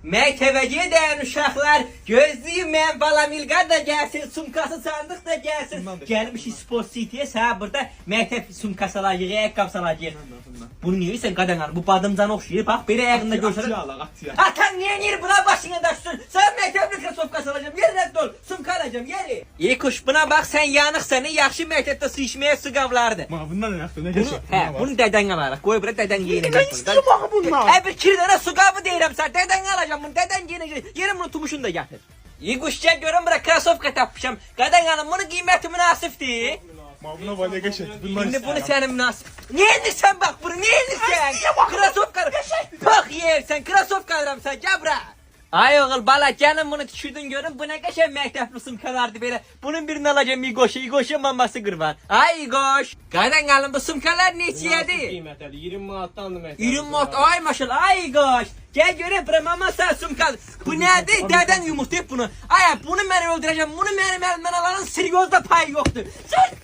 Məktəbə gedən uşaqlar gözləyim mən balam İlqar da gəlsin, sumkası sandıq da gəlsin. Gəlmişik sport city-yə, sənə burada məktəb sumkası alacaq, ayaqqabı alacaq. Bunu niyə sən qadan alır? Bu badımcan oxşayır. Bax belə ayağında görsənir. Atan niyə nir buna başına daşsın? Sən məktəbli krasovkası alacağam. Yerine dol. Sumka alacağım. Yeri. İyi kuş buna bax sən yanıqsan. Yaxşı məktəbdə su içməyə su qavlardı. Bundan nə yaxşı, nə keçək? Hə, bunu dədən alarıq. Qoy bura dədən yeyinəcək. Nə istəyirəm axı bundan? Bir kirdənə su qabı deyirəm sən. Dədən alacağam bunu. Dədən yeyinəcək. Yerim bunu tumuşunu da gətir. İyi quşcan görüm bura krasovka tapmışam. Qadan alım bunu qiyməti münasibdir. Buna var nə keçək? Şimdi bunu sənin münasib. Niyə inirsən bax bunu? Niyə inirsən? Krasovka. Bax yersən. Krasovka alıram sən. Gəl bura. Ay oğul bala gəlin bunu düşürdün görün. Bu nə qəşəng məktəbli sumkalardı belə. Bunun birini alacağım İgoş'a. İgoş'a maması qırvan. Ay İgoş. Qadan alın bu sumkalar neçəyədir? Qiymətli 20 manatdandır məktəb. 20 manat. Ay maşallah. Ay İgoş. Gel göreyim bura mamasa sumkalı. Bu nədir? Dədən yumurtayıb bunu. Ay bunu mən öldürəcəm. Bunu mənim əlimdən alanın siryozda payı yoxdur. Sən